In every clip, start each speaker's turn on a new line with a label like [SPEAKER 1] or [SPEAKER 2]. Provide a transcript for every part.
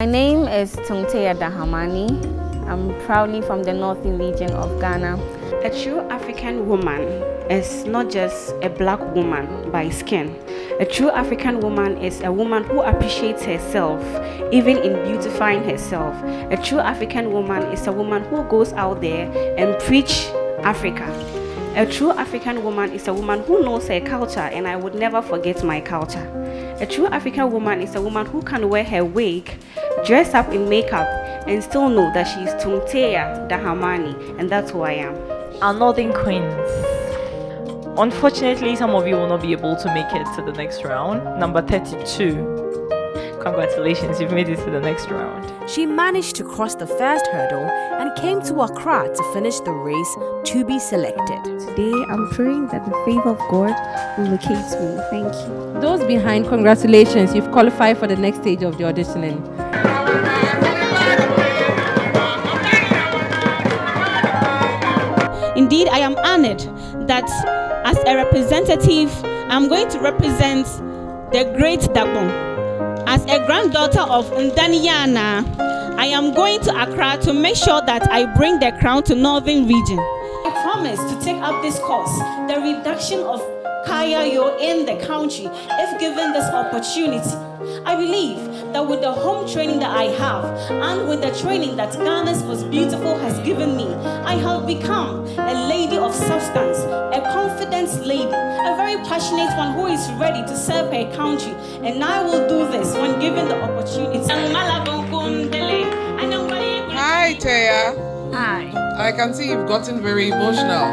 [SPEAKER 1] My name is Queen Teiya. I'm proudly from the northern region of Ghana.
[SPEAKER 2] A true African woman is not just a black woman by skin. A true African woman is a woman who appreciates herself, even in beautifying herself. A true African woman is a woman who goes out there and preach Africa. A true African woman is a woman who knows her culture, and I would never forget my culture. A true African woman is a woman who can wear her wig, dress up in makeup, and still know that she is Queen Teiya Dahamani, and that's who I am.
[SPEAKER 3] Our northern queens. Unfortunately, some of you will not be able to make it to the next round. Number 32. Congratulations, you've made it to the next round.
[SPEAKER 4] She managed to cross the first hurdle and came to Accra to finish the race to be selected.
[SPEAKER 5] Today, I'm praying that the favor of God will locate me. Thank you.
[SPEAKER 6] Those behind, congratulations. You've qualified for the next stage of the auditioning.
[SPEAKER 7] Indeed, I am honored that as a representative, I'm going to represent the great Dagbon. As a granddaughter of Ndaniyana, I am going to Accra to make sure that I bring the crown to Northern Region. I promise to take up this course, the reduction of Kayayo in the country, if given this opportunity. I believe that with the home training that I have and with the training that Ghana's Most Beautiful has given me, I have become a lady of substance, a confident lady, a very passionate one who is ready to serve her country, and I will do this when given the opportunity.
[SPEAKER 8] Hi, Teiya.
[SPEAKER 9] Hi.
[SPEAKER 8] I can see you've gotten very emotional.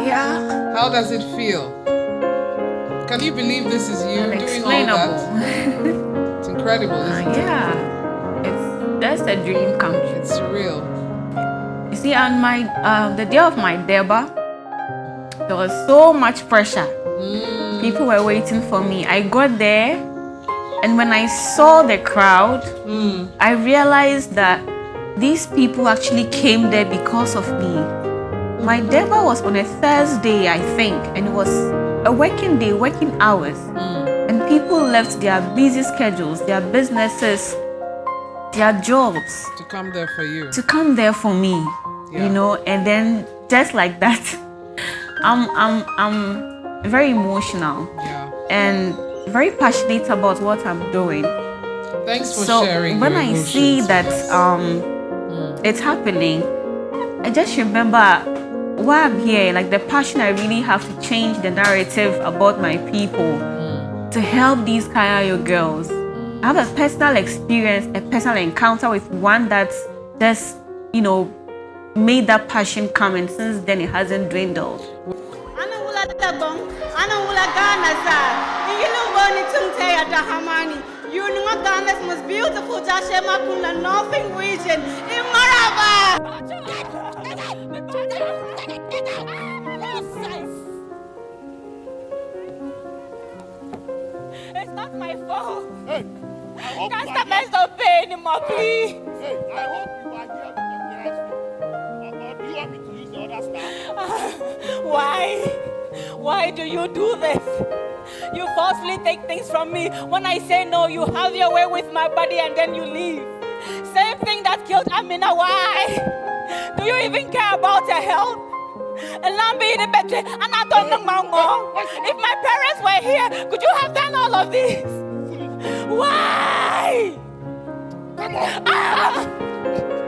[SPEAKER 9] Yeah.
[SPEAKER 8] How does it feel? Can you believe this is you doing all that? It's incredible, isn't it?
[SPEAKER 9] Yeah. That's a dream come true.
[SPEAKER 8] It's surreal.
[SPEAKER 9] You see, on my the day of my debut, there was so much pressure. People were waiting for me. I got there, and when I saw the crowd, I realized that these people actually came there because of me. My debut was on a Thursday, I think, and it was a working day, working hours. And people left their busy schedules, their businesses, their jobs
[SPEAKER 8] To come there for you.
[SPEAKER 9] to come there for me, you know. And then just like that, I'm very emotional and very passionate about what I'm doing.
[SPEAKER 8] Thanks for
[SPEAKER 9] So
[SPEAKER 8] sharing.
[SPEAKER 9] when
[SPEAKER 8] your
[SPEAKER 9] I
[SPEAKER 8] emotions
[SPEAKER 9] see
[SPEAKER 8] with
[SPEAKER 9] that
[SPEAKER 8] us.
[SPEAKER 9] it's happening, I just remember why I'm here, like the passion I really have to change the narrative about my people, to help these Kayayo girls. I have a personal experience, a personal encounter with one that's just, you know, made that passion come, and since then it hasn't dwindled.
[SPEAKER 7] You know Ghana's Most Beautiful Makula Northern Region in Maraba. It's not my fault.
[SPEAKER 10] Hey,
[SPEAKER 7] Customers don't pay anymore, please.
[SPEAKER 10] Hey, I hope you are here with your parents. Or do you want me to use the other stuff?
[SPEAKER 7] Why? Why do you do this? You forcefully take things from me. When I say no, you have your way with my body and then you leave. Same thing that killed Amina. Why? Do you even care about her health? If my parents were here, could you have done all of this? Why?
[SPEAKER 10] Come on.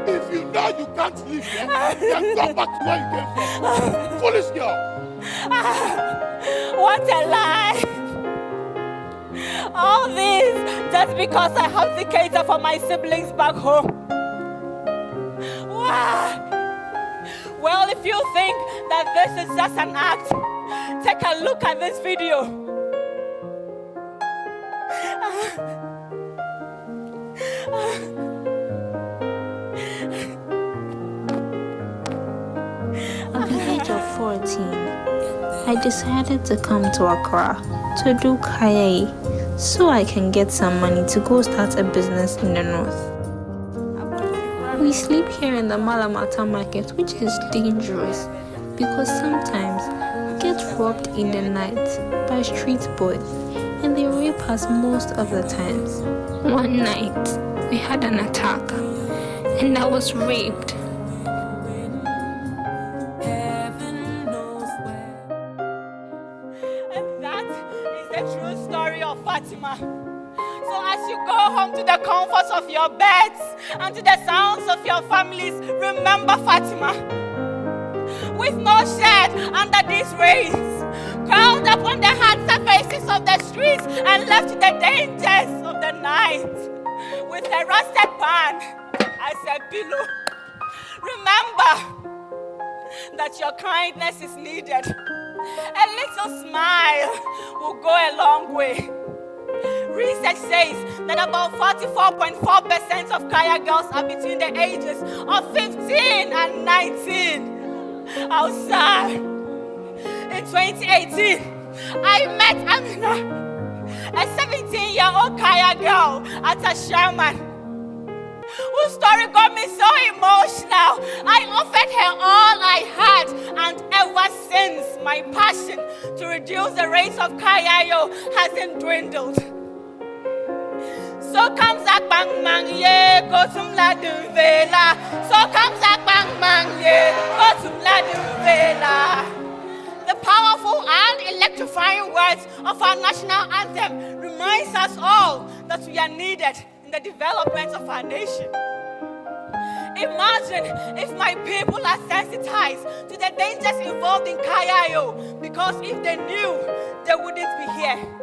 [SPEAKER 10] If you know you can't leave here, then go back to where you came from. Foolish girl.
[SPEAKER 7] What a lie! All this just because I have to cater for my siblings back home. Why? Well, if you think that this is just an act, take a look at this video.
[SPEAKER 11] At the age of 14, I decided to come to Accra to do Kayayi so I can get some money to go start a business in the north. We sleep here in the Malamata market, which is dangerous because sometimes we get robbed in the night by street boys and they rape us most of the times. One night, we had an attack, and I was raped.
[SPEAKER 12] And that is the true story of Fatima. So as you go home to the comforts of your beds and to the sounds of your families, remember Fatima. With no shed under these rays, crawled up on the hard surfaces of the streets and left to the dangers of the night. With a rusted pan as a pillow. Remember that your kindness is needed. A little smile will go a long way. Research says that about 44.4% of Kaya girls are between the ages of 15 and 19. Outside. In 2018, I met Amina, a 17-year-old Kaya girl at a Sherman, whose story got me so emotional. I offered her all I had, and ever since, my passion to reduce the rates of Kayayo hasn't dwindled. So comes a bang bang ye, go to Mladun Vela. So comes a bang bang ye, go to Mladun Vela. The powerful and electrifying words of our national anthem reminds us all that we are needed in the development of our nation. Imagine if my people are sensitized to the dangers involved in Kayayo, because if they knew, they wouldn't be here.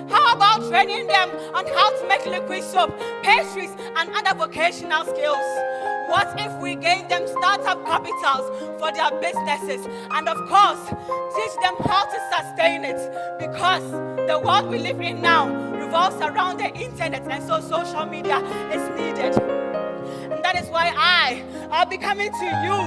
[SPEAKER 12] How about training them on how to make liquid soap, pastries, and other vocational skills? What if we gave them startup capitals for their businesses? And of course, teach them how to sustain it, because the world we live in now revolves around the internet, and so social media is needed. And that is why I'll be coming to you,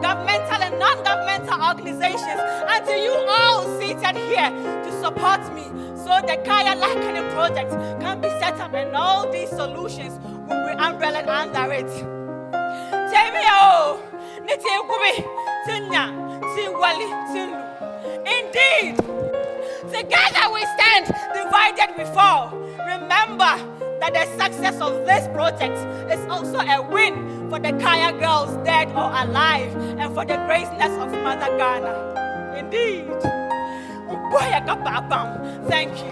[SPEAKER 12] governmental and non-governmental organizations, and to you all seated here to support me, so the Kaya Lakanen project can be set up and all these solutions will be umbrellaed under it. Indeed, together we stand, divided we fall. Remember that the success of this project is also a win for the Kaya girls, dead or alive, and for the greatness of Mother Ghana. Indeed. Thank you.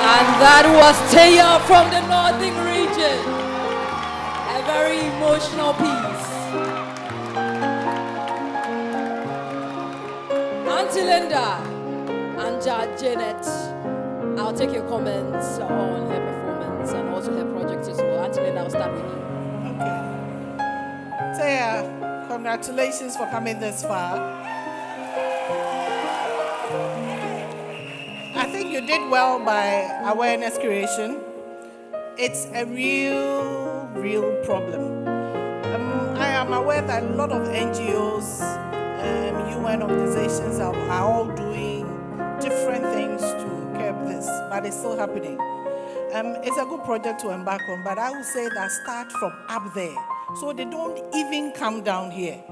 [SPEAKER 13] And that was Teiya from the Northern region. A very emotional piece. Auntie Linda and Judge Janet, I'll take your comments on her performance and also her project as well. Auntie Linda, I'll start with you.
[SPEAKER 14] Okay. Teiya, congratulations for coming this far. I think you did well by awareness creation. It's a real problem. I am aware that a lot of NGOs, UN organizations are all doing different things to curb this, but it's still happening. It's a good project to embark on, but I would say that start from up there, so they don't even come down here,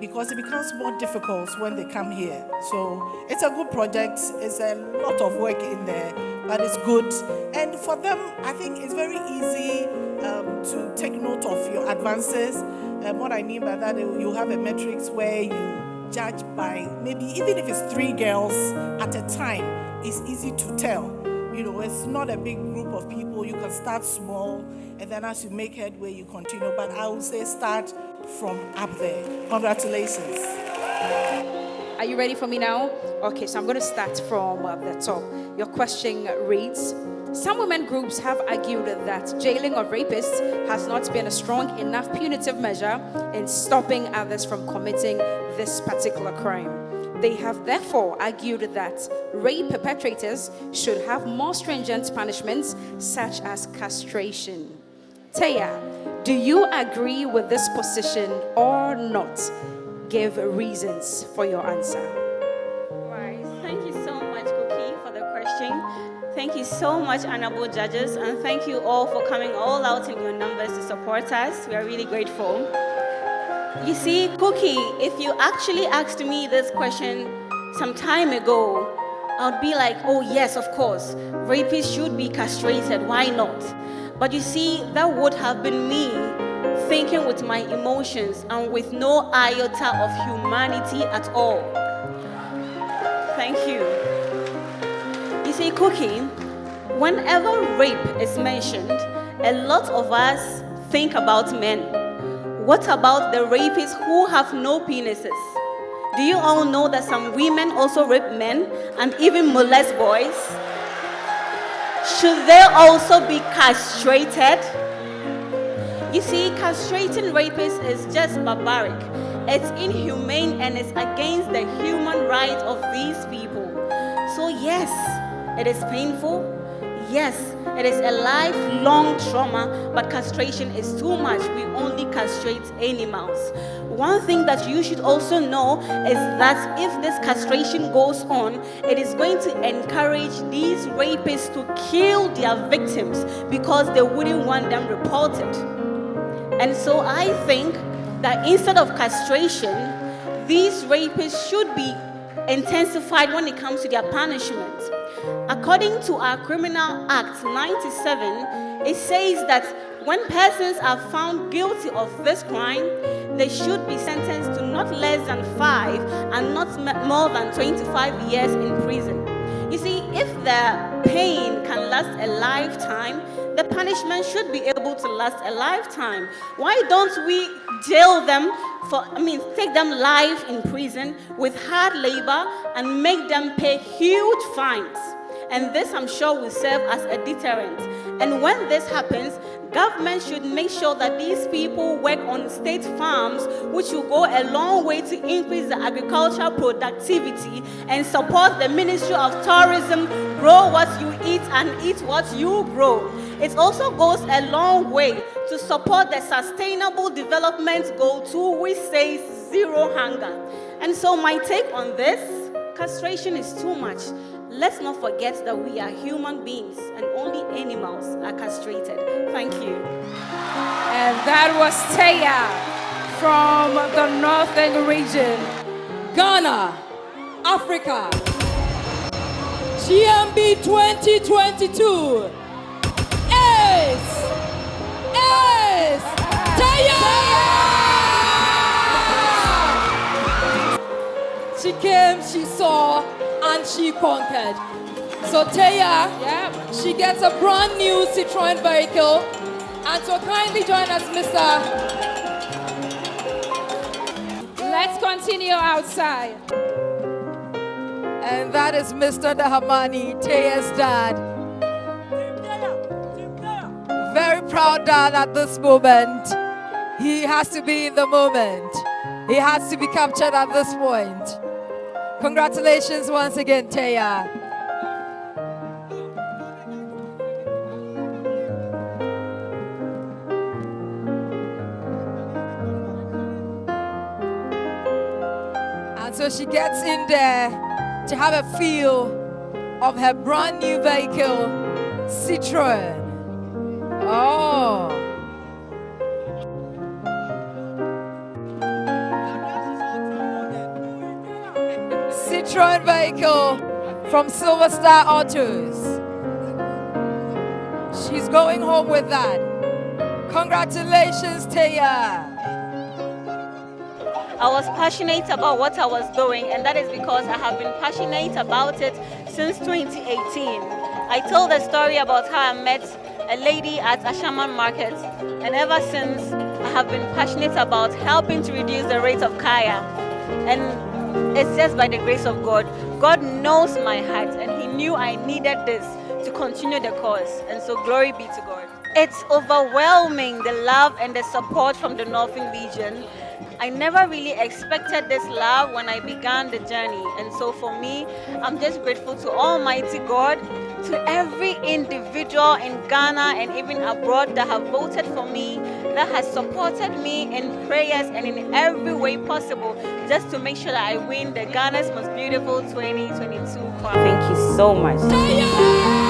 [SPEAKER 14] because it becomes more difficult when they come here. So it's a good project. It's a lot of work in there, but it's good. And for them, I think it's very easy to take note of your advances. What I mean by that, you have a metrics where you judge by maybe, even if it's 3 girls at a time, it's easy to tell. You know, it's not a big group of people. You can start small, and then as you make headway, you continue. But I would say start from up there. Congratulations.
[SPEAKER 15] Are you ready for me now? Okay, so I'm going to start from the top. Your question reads, some women groups have argued that jailing of rapists has not been a strong enough punitive measure in stopping others from committing this particular crime. They have therefore argued that rape perpetrators should have more stringent punishments, such as castration. Teiya, do you agree with this position or not? Give reasons for your answer.
[SPEAKER 7] Right. Thank you so much, Cookie, for the question. Thank you so much, honorable judges, and thank you all for coming all out in your numbers to support us. We are really grateful. You see, Cookie, if you actually asked me this question some time ago, I would be like, oh yes, of course, rapists should be castrated, why not?
[SPEAKER 2] But you see, that would have been me thinking with my emotions and with no iota of humanity at all. Thank you. You see, Cookie, whenever rape is mentioned, a lot of us think about men. What about the rapists who have no penises? Do you all know that some women also rape men and even molest boys? Should they also be castrated? You see, castrating rapists is just barbaric. It's inhumane and it's against the human rights of these people. So yes, it is painful. Yes, it is a lifelong trauma, but castration is too much. We only castrate animals. One thing that you should also know is that if this castration goes on, it is going to encourage these rapists to kill their victims because they wouldn't want them reported. And so I think that instead of castration, these rapists should be intensified when it comes to their punishment. According to our Criminal Act 97, it says that when persons are found guilty of this crime, they should be sentenced to not less than 5 and not more than 25 years in prison. You see, if the pain can last a lifetime, the punishment should be able to last a lifetime. Why don't we jail them take them live in prison with hard labor and make them pay huge fines? And this, I'm sure, will serve as a deterrent. And when this happens, government should make sure that these people work on state farms, which will go a long way to increase the agricultural productivity and support the Ministry of Tourism, grow what you eat and eat what you grow. It also goes a long way to support the Sustainable Development Goal 2, which says zero hunger. And so my take on this, castration is too much. Let's not forget that we are human beings and only animals are castrated. Thank you.
[SPEAKER 4] And that was Teiya from the Northern region, Ghana, Africa. GMB2022 is Teiya! She came, she saw, and she conquered. So Teiya, she gets a brand new Citroen vehicle. And so kindly join us, Mr. Let's continue outside. And that is Mr. Dahamani, Teiya's dad. Very proud dad at this moment. He has to be in the moment. He has to be captured at this point. Congratulations once again, Teiya. And so she gets in there to have a feel of her brand new vehicle, Citroen. Oh. Citroen vehicle from Silver Star Autos. She's going home with that. Congratulations, Teiya.
[SPEAKER 2] I was passionate about what I was doing, and that is because I have been passionate about it since 2018. I told a story about how I met a lady at Ashaman Market, and ever since I have been passionate about helping to reduce the rate of kaya. And it's just by the grace of God. God knows my heart, and He knew I needed this to continue the cause. And so glory be to God. It's overwhelming, the love and the support from the Northern region. I never really expected this love when I began the journey. And so for me, I'm just grateful to Almighty God, to every individual in Ghana and even abroad that have voted for me, that has supported me in prayers and in every way possible, just to make sure that I win the Ghana's Most Beautiful 2022 Crown. Thank you so much.